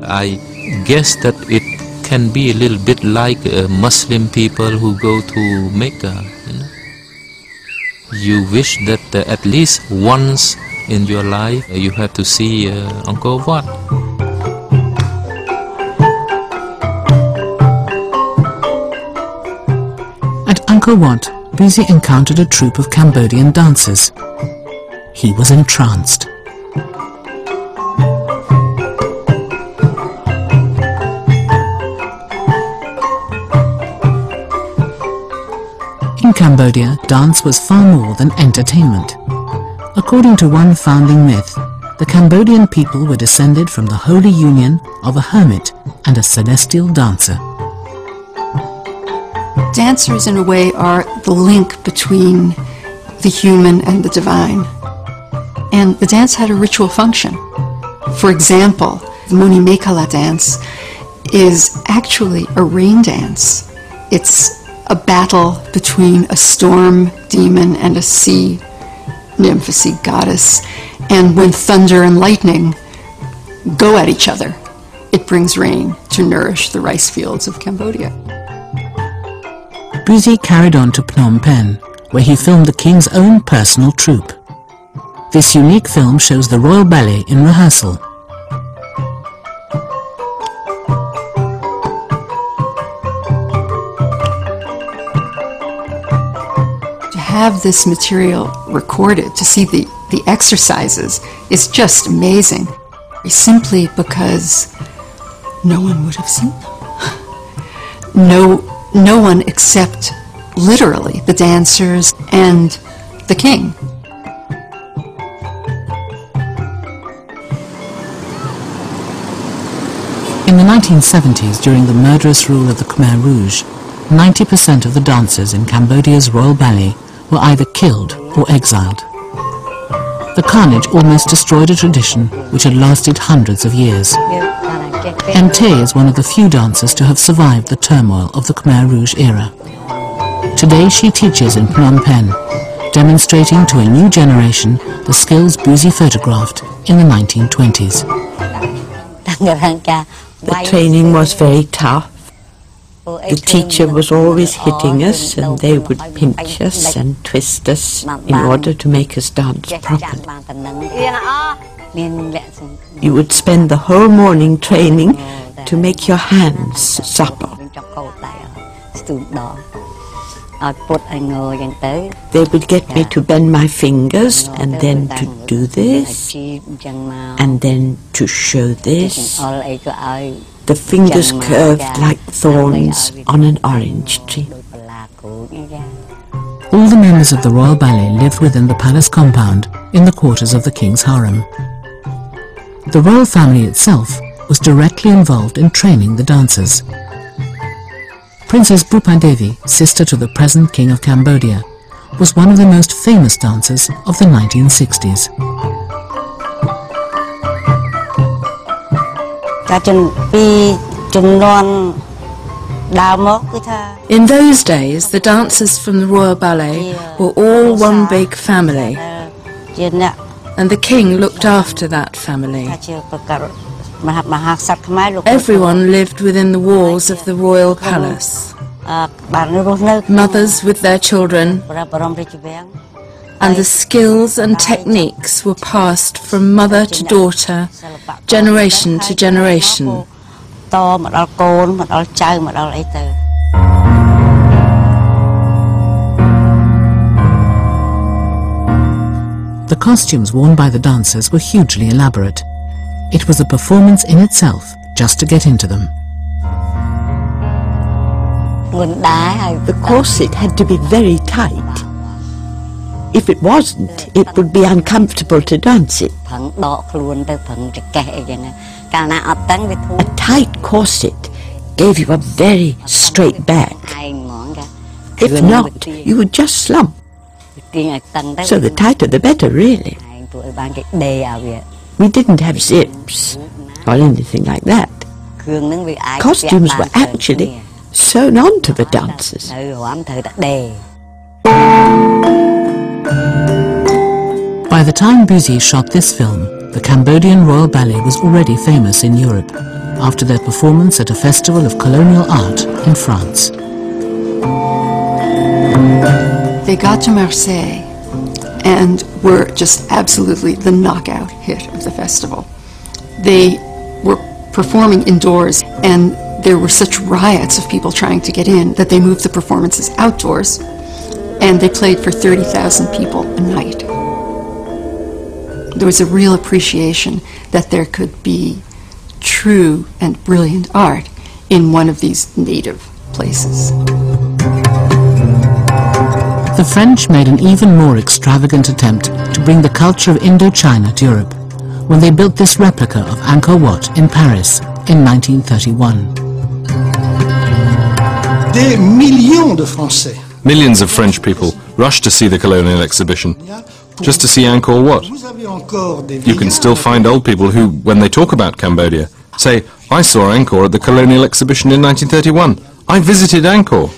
I guess that it can be a little bit like Muslim people who go to Mecca. You wish that at least once in your life you have to see Angkor Wat. At Angkor Wat, Buzy encountered a troupe of Cambodian dancers. He was entranced. In Cambodia, dance was far more than entertainment. According to one founding myth, the Cambodian people were descended from the holy union of a hermit and a celestial dancer. Dancers, in a way, are the link between the human and the divine. And the dance had a ritual function. For example, the Muni Mekhala dance is actually a rain dance. It's a battle between a storm demon and a sea nymph, a sea goddess. And when thunder and lightning go at each other, it brings rain to nourish the rice fields of Cambodia. Buzy carried on to Phnom Penh, where he filmed the king's own personal troupe. This unique film shows the royal ballet in rehearsal. To have this material recorded, to see the exercises, is just amazing. Simply because no one would have seen them. No one except, literally, the dancers and the king. In the 1970s, during the murderous rule of the Khmer Rouge, 90% of the dancers in Cambodia's royal ballet were either killed or exiled. The carnage almost destroyed a tradition which had lasted hundreds of years. Tay is one of the few dancers to have survived the turmoil of the Khmer Rouge era. Today she teaches in Phnom Penh, demonstrating to a new generation the skills Buzy photographed in the 1920s. The training was very tough. The teacher was always hitting us, and they would pinch us and twist us in order to make us dance properly. You would spend the whole morning training to make your hands supple. They would get me to bend my fingers and then to do this and then to show this. The fingers curved like thorns on an orange tree. All the members of the royal ballet lived within the palace compound in the quarters of the king's harem. The royal family itself was directly involved in training the dancers. Princess Bhupa Devi, sister to the present King of Cambodia, was one of the most famous dancers of the 1960s. In those days, the dancers from the Royal Ballet were all one big family, and the king looked after that family. Everyone lived within the walls of the royal palace. Mothers with their children, and the skills and techniques were passed from mother to daughter, generation to generation. The costumes worn by the dancers were hugely elaborate. It was a performance in itself just to get into them. The corset had to be very tight. If it wasn't, it would be uncomfortable to dance it. A tight corset gave you a very straight back. If not, you would just slump. So the tighter the better, really. We didn't have zips or anything like that. Costumes were actually sewn onto the dancers. By the time Buzy shot this film, the Cambodian Royal Ballet was already famous in Europe. after their performance at a festival of colonial art in France. They got to Marseille and were just absolutely the knockout hit of the festival. They were performing indoors, and there were such riots of people trying to get in that they moved the performances outdoors, and they played for 30,000 people a night. There was a real appreciation that there could be true and brilliant art in one of these native places. The French made an even more extravagant attempt to bring the culture of Indochina to Europe when they built this replica of Angkor Wat in Paris in 1931. Millions of French people rushed to see the colonial exhibition, just to see Angkor Wat. You can still find old people who, when they talk about Cambodia, say, "I saw Angkor at the colonial exhibition in 1931. I visited Angkor."